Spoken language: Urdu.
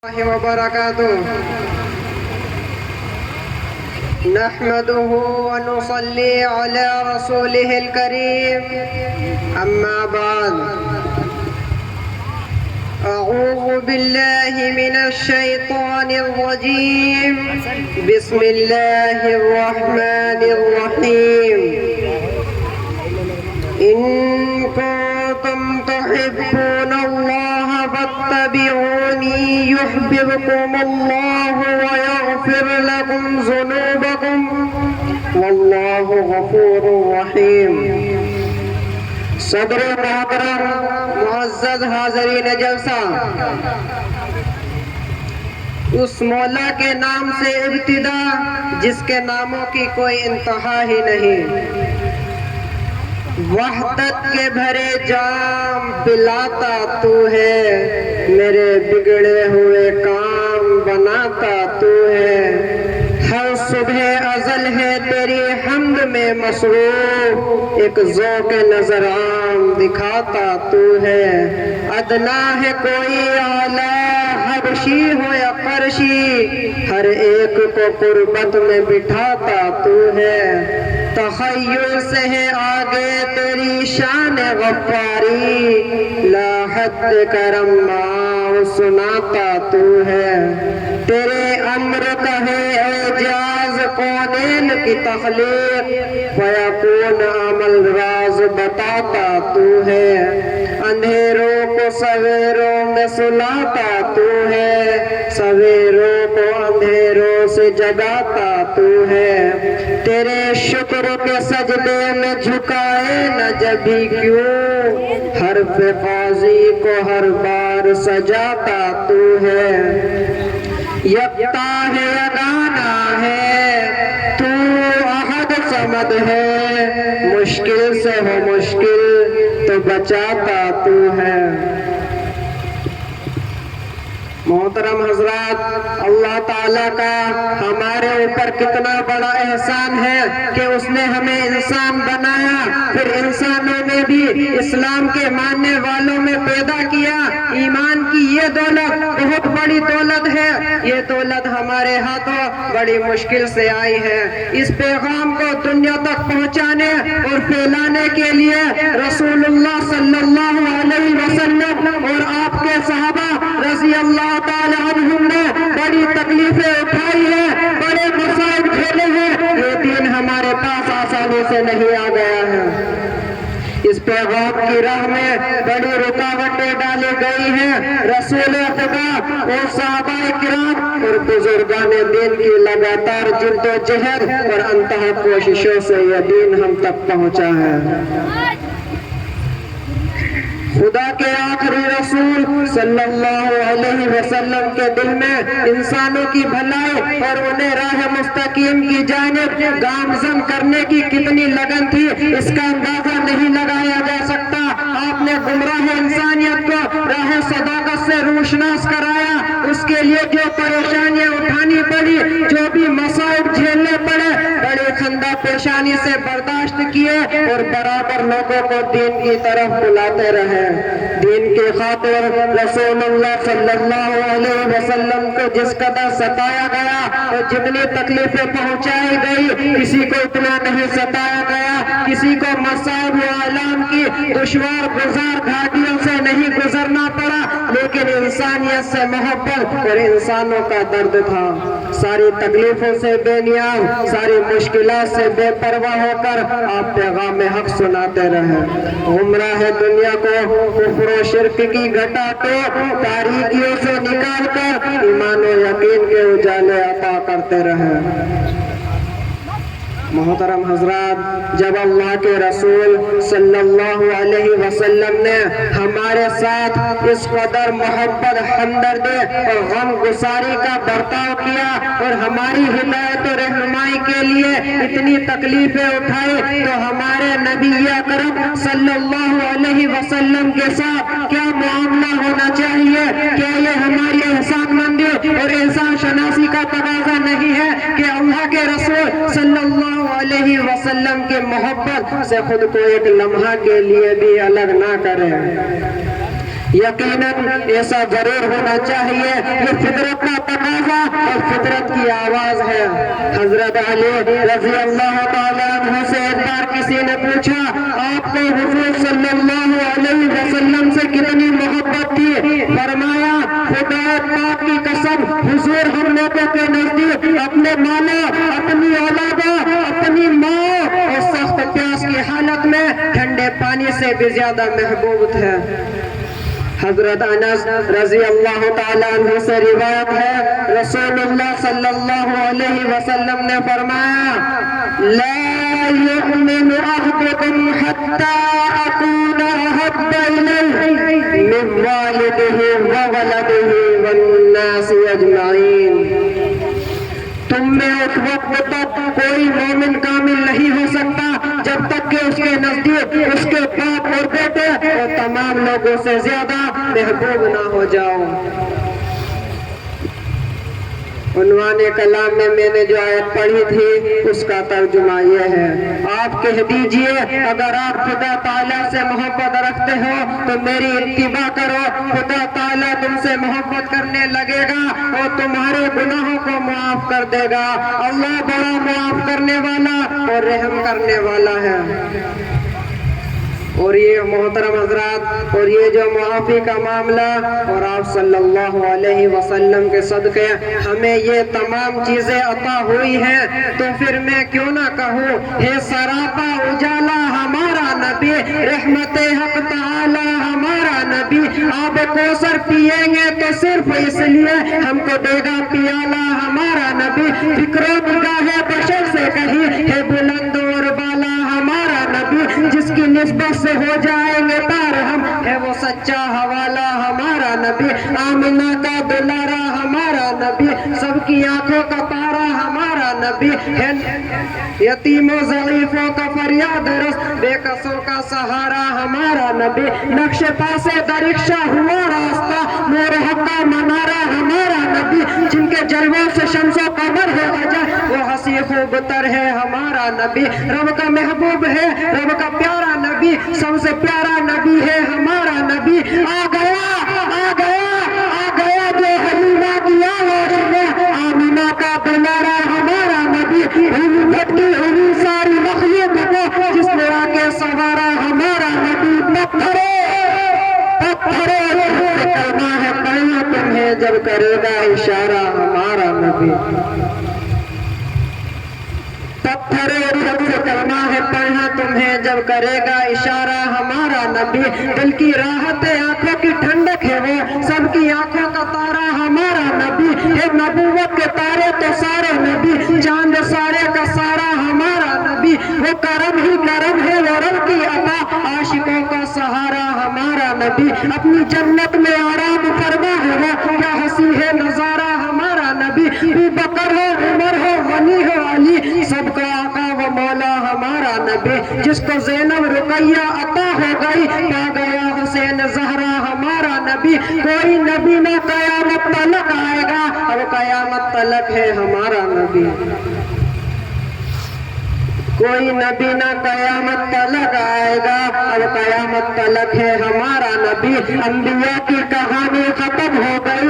الله وبركاته. نحمده ونصلي على رسوله الكريم. أما بعد، أعوذ بالله من الشيطان الرجيم. بسم الله الرحمن الرحيم. إن كنتم تحبون الله فاتبعوني يحببكم الله ويغفر لكم ذنوبكم والله غفور رحيم. صدر محترم معزز حاضرین جلسہ، اس مولا کے نام سے ابتدا جس کے ناموں کی کوئی انتہا ہی نہیں، وحدت کے بھرے جام پلاتا تو ہے، میرے بگڑے ہوئے کام بناتا تو ہے، ہر صبح ازل ہے تیری حمد میں مصروف، ایک ذوق نظر عام دکھاتا تو ہے، ادنا ہے کوئی اعلیٰ حبشی ہو یا فرشی، ہر ایک کو قربت میں بٹھاتا تو ہے، تخیل سے ہے آگے تیری شان غفاری، لا حد کرم ماں سناتا تو ہے، تیرے امر کا ہے اعجاز کونین کی تخلیق، فیکون عمل راز بتاتا تو ہے، اندھیروں کو سویروں میں سلاتا تو ہے، سویروں کو اندھیروں سے جگاتا تو ہے، تیرے شکر کے سجدے میں جھکائے نہ جبھی کیوں، حرف قاضی کو ہر بار سجاتا تو ہے، یکتا ہے یگانا ہے تو احد صمد ہے، مشکل سے ہو مشکل تو بچاتا تو ہے۔ محترم حضرات، اللہ تعالیٰ کا ہمارے اوپر کتنا بڑا احسان ہے کہ اس نے ہمیں انسان بنایا، پھر انسانوں میں بھی اسلام کے ماننے والوں میں پیدا کیا۔ ایمان کی یہ دولت بہت بڑی دولت ہے، یہ دولت ہمارے ہاتھوں بڑی مشکل سے آئی ہے۔ اس پیغام کو دنیا تک پہنچانے اور پھیلانے کے لیے رسول اللہ صلی اللہ علیہ وسلم اور آپ کے صحابہ رضی اللہ تعالی عنہم نے بڑی تکلیفیں اٹھائی ہیں، بڑے مصائب جھیلے ہیں، یہ دین ہمارے پاس آسانی سے نہیں آ گیا ہے۔ اس پیغام کی راہ میں بڑی رکاوٹیں ڈالی گئی ہیں، رسول خدا اور صحابہ کرام اور بزرگان دین کی لگاتار جد و جہد اور انتہا کوششوں سے یہ دین ہم تک پہنچا ہے۔ خدا کے آخری رسول صلی اللہ علیہ وسلم کے دل میں انسانوں کی بھلائی اور انہیں راہ مستقیم کی جانب گامزن کرنے کی کتنی لگن تھی، اس کا اندازہ نہیں لگایا جا سکتا۔ آپ نے گمراہ انسانیت کو راہ صداقت سے روشناس کرایا، اس کے لیے جو پریشانیاں اٹھانی پڑی، جو بھی مصائب جھیلنے پڑے، بڑے خندہ پیشانی سے برداشت کیے اور برابر لوگوں کو دین کی طرف بلاتے رہے۔ دین کی خاطر رسول اللہ صلی اللہ علیہ وسلم کو جس قدر ستایا گیا اور جتنی تکلیفیں پہنچائی گئی، کسی کو اتنا نہیں ستایا گیا، کسی کو مصائب و آلام کی دشوار گزار گھاٹیوں سے نہیں گزرنا پڑا، لیکن انسانیت سے محبت اور انسانوں کا درد تھا۔ ساری تکلیفوں سے بے نیاز، ساری مشکلات سے بے پرواہ ہو کر آپ پیغام حق سناتے رہے، گمراہ دنیا کو کفر و شرک کی گھٹا کو تاریکیوں سے نکال کر ایمان و یقین کے اجالے عطا کرتے رہے۔ محترم حضرات، جب اللہ کے رسول صلی اللہ علیہ وسلم نے ہمارے ساتھ اس قدر محبت، ہمدردی اور غم گساری کا برتاؤ کیا اور ہماری ہدایت و رہنمائی کے لیے اتنی تکلیفیں اٹھائی، تو ہمارے نبی اکرم صلی اللہ علیہ وسلم کے ساتھ کیا معاملہ ہونا چاہیے؟ کیا یہ ہماری احسان مندی اور احسان شناسی کا تقاضا نہیں ہے کہ اللہ کے رسول صلی اللہ علیہ وسلم کی محبت سے خود کو ایک لمحہ کے لیے بھی الگ نہ کریں؟ یقیناً ایسا ضرور ہونا چاہیے، یہ فطرت کا تقاضا اور فطرت کی آواز ہے۔ حضرت علی رضی اللہ تعالیٰ عنہ سے ایک بار کسی نے پوچھا آپ کو حضور صلی اللہ علیہ وسلم سے کتنی محبت تھی؟ فرمایا خدا پاک کی قسم حضور ہم لوگوں کے نزدیک اپنے مالوں، اپنی اولادوں، اپنی ماں اور سخت پیاس کی حالت میں ٹھنڈے پانی سے بھی زیادہ محبوب تھے۔ حضرت انس رضی اللہ تعالیٰ عنہ سے روایت ہے رسول اللہ صلی اللہ علیہ وسلم نے فرمایا لا يؤمن احدكم حتى اكون احب اليه من والده وولده والناس اجمعین۔ تم میں اس وقت تک کوئی مومن کامل نہیں ہو سکتا جب تک کہ اس کے نزدیک اس کے باپ اور بیٹے اور تمام لوگوں سے زیادہ محبوب نہ ہو جاؤ۔ عنوان کلام میں نے جو آیت پڑھی تھی اس کا ترجمہ یہ ہے، آپ کہہ دیجئے اگر آپ خدا تعالیٰ سے محبت رکھتے ہو تو میری اتباع کرو، خدا تعالیٰ تم سے محبت کرنے لگے گا اور تمہارے گناہوں کو معاف کر دے گا۔ اللہ بڑا معاف کرنے والا اور رحم کرنے والا ہے۔ اور یہ محترم حضرات، اور یہ جو معافی کا معاملہ اور آپ صلی اللہ علیہ وسلم کے صدقے ہمیں یہ تمام چیزیں عطا ہوئی ہیں، تو پھر میں کیوں نہ کہوں ہے سراپا اجالا ہمارا نبی، رحمت حق تعالی ہمارا نبی، آب کوثر پیئیں گے تو صرف اس لیے ہم کو دے گا پیالہ ہمارا نبی، فکر و نگاہ بشر سے کہیں ہے بلند اور بالا ہمارا نبی، جس کی نسبت سے ہو جائیں گے پار ہم ہے وہ سچا حوالہ ہمارا نبی، آمنہ کا دلارا ہمارا نبی، سب کی آنکھوں کا تارا ہمارا نبی ہے، یتیم و ضعیفوں کا فریاد رس، بے کسوں کا سہارا ہمارا نبی، نقش پاس درخشا ہوا راستہ، نور حق کا منارہ ہمارا نبی، جن کے جلووں سے شمس و قمر ہے وجہ، وہ ہنسی خوب تر ہے ہمارا نبی، رب کا محبوب ہے، رب کا پیارا نبی، سب سے پیارا نبی ہے ہمارا نبی، آ گیا آ گیا آ گیا جو حلیمہ کی آواز میں، آمینہ کا دلارا ہمارا نبی، ہوئی بھٹکی ہوئی ساری مخلوق کو جس نے آ کے سوارا ہمارا نبی، پتھرے کلمہ ہے پڑھنا تمہیں جب کرے گا اشارہ ہمارا نبی، پتھرے کلمہ ہے پڑھنا تمہیں جب کرے گا اشارہ ہمارا نبی، دل کی راحت آنکھوں کی ٹھنڈک ہے وہ سب کی آنکھوں کا تارا ہمارا نبی ہے، نبوت کے تارے تو سارے نبی، چاند سارے کا سارا ہمارا نبی، وہ کرم ہی کرم ہے وہ رب کی عطا، عاشقوں کا سہارا ہمارا نبی، اپنی جنت میں آرام فرما ہے وہ کیا ہنسی ہے نظارہ ہمارا نبی، ابو بکر ہو عمر ہو غنی ہو علی، سب کا آقا و مولا ہمارا نبی، جس کو زینب رقیہ عطا ہو گئی پا گیا حسین زہرا ہمارا نبی، کوئی نبی نہ قیامت تلک آئے گا اب قیامت تلک ہے ہمارا نبی، کوئی نبی نہ قیامت تلک آئے گا اب قیامت تلک ہے ہمارا نبی، انبیاء کی کہانی ختم ہو گئی